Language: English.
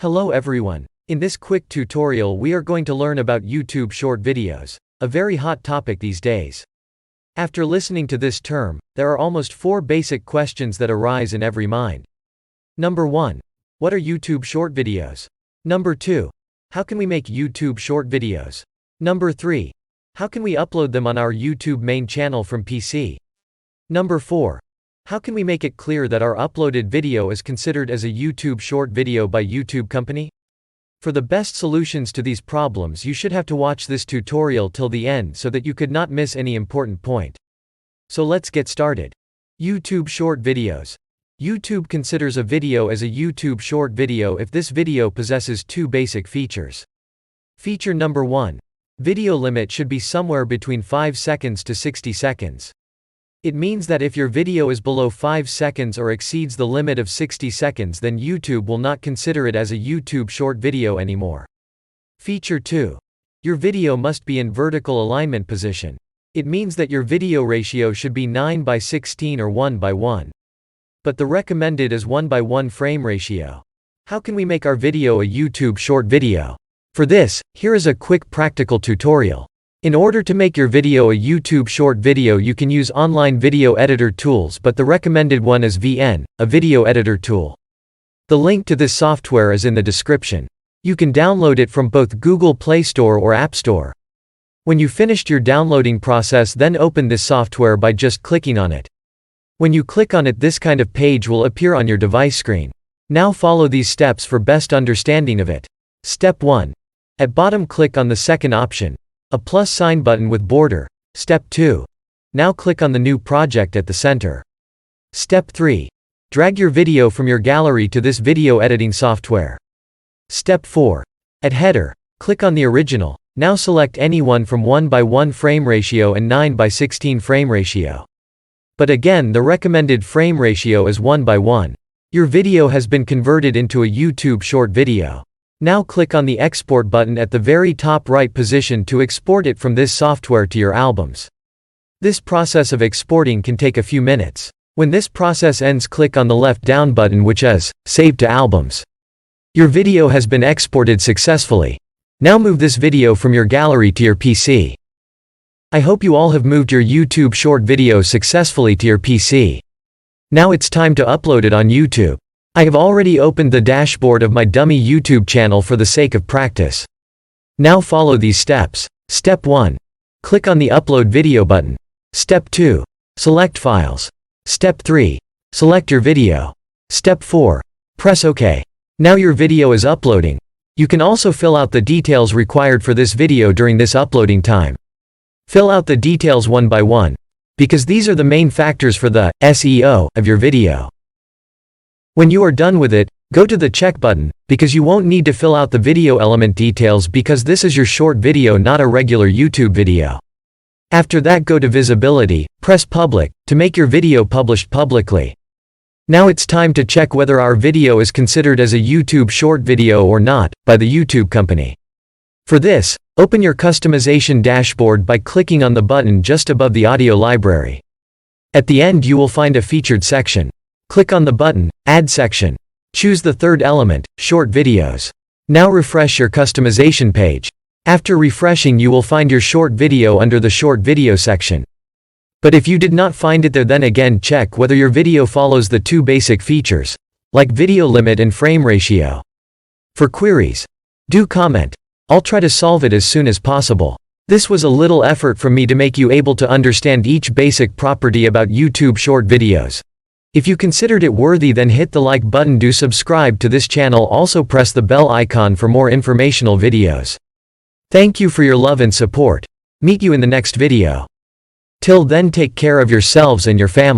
Hello everyone. In this quick tutorial we are going to learn about YouTube short videos, a very hot topic these days. After listening to this term, there are almost 4 basic questions that arise in every mind. Number 1. What are YouTube short videos? Number 2. How can we make YouTube short videos? Number 3. How can we upload them on our YouTube main channel from PC? Number 4. How can we make it clear that our uploaded video is considered as a YouTube short video by YouTube company? For the best solutions to these problems you should have to watch this tutorial till the end so that you could not miss any important point. So let's get started. YouTube short videos. YouTube considers a video as a YouTube short video if this video possesses 2 basic features. Feature number 1. Video limit should be somewhere between 5 seconds to 60 seconds. It means that if your video is below 5 seconds or exceeds the limit of 60 seconds, then YouTube will not consider it as a YouTube short video anymore. Feature 2. Your video must be in vertical alignment position. It means that your video ratio should be 9:16 or 1:1. But the recommended is 1:1 frame ratio. How can we make our video a YouTube short video? For this, here is a quick practical tutorial. In order to make your video a YouTube short video you can use online video editor tools, but the recommended one is VN, a video editor tool. The link to this software is in the description. You can download it from both Google Play Store or App Store. When you finished your downloading process, then open this software by just clicking on it. When you click on it, this kind of page will appear on your device screen. Now follow these steps for best understanding of it. Step 1. At bottom click on the second option, a plus sign button with border. Step 2. Now click on the new project at the center. Step 3. Drag your video from your gallery to this video editing software. Step 4. At header, click on the original. Now select any one from 1:1 frame ratio and 9:16 frame ratio. But again, the recommended frame ratio is 1:1. Your video has been converted into a YouTube short video. Now click on the export button at the very top right position to export it from this software to your albums. This process of exporting can take a few minutes. When this process ends, click on the left down button which is Save to Albums. Your video has been exported successfully. Now move this video from your gallery to your PC. I hope you all have moved your YouTube short video successfully to your PC. Now it's time to upload it on YouTube. I have already opened the dashboard of my dummy YouTube channel for the sake of practice. Now follow these steps. Step 1. Click on the Upload Video button. Step 2. Select Files. Step 3. Select your video. Step 4. Press OK. Now your video is uploading. You can also fill out the details required for this video during this uploading time. Fill out the details one by one, because these are the main factors for the SEO of your video. When you are done with it, go to the check button, because you won't need to fill out the video element details because this is your short video, not a regular YouTube video. After that, go to visibility, press public, to make your video published publicly. Now it's time to check whether our video is considered as a YouTube short video or not, by the YouTube company. For this, open your customization dashboard by clicking on the button just above the audio library. At the end you will find a featured section. Click on the button, Add Section. Choose the third element, Short Videos. Now refresh your customization page. After refreshing you will find your short video under the Short Video section. But if you did not find it there, then again check whether your video follows the 2 basic features, like video limit and frame ratio. For queries, do comment. I'll try to solve it as soon as possible. This was a little effort from me to make you able to understand each basic property about YouTube short videos. If you considered it worthy, then hit the like button. Do subscribe to this channel. Also press the bell icon for more informational videos. Thank you for your love and support. Meet you in the next video. Till then, take care of yourselves and your family.